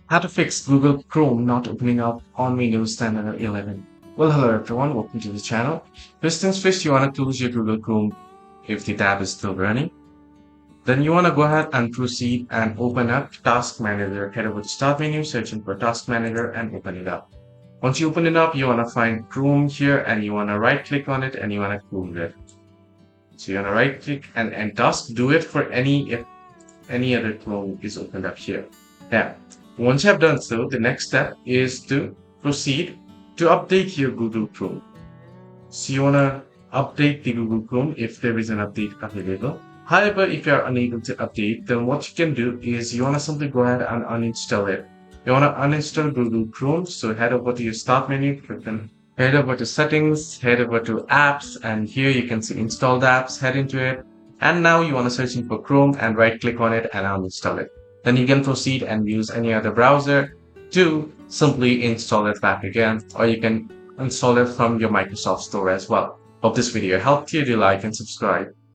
How to fix Google Chrome not opening up on Windows 10 and 11. Well, hello everyone, welcome to the channel. First things first, you want to close your Google Chrome if the tab is still running. Then you want to go ahead and proceed and open up Task Manager. Head over to Start menu, searching for Task Manager and open it up. Once you open it up, you want to find Chrome here and you want to right click on it and you want to close it. So you want to right click and end task. Do it for if any other Chrome is opened up here. Now, once you have done so, the next step is to proceed to update your Google Chrome. So you want to update the Google Chrome if there is an update available. However, if you are unable to update, then what you can do is you want to simply go ahead and uninstall it. You want to uninstall Google Chrome, so head over to your Start menu, head over to Settings, head over to Apps, and here you can see Installed Apps, head into it. And now you want to search for Chrome and right click on it and uninstall it. Then you can proceed and use any other browser to simply install it back again, or you can install it from your Microsoft Store as well. Hope this video helped you. Do like and subscribe.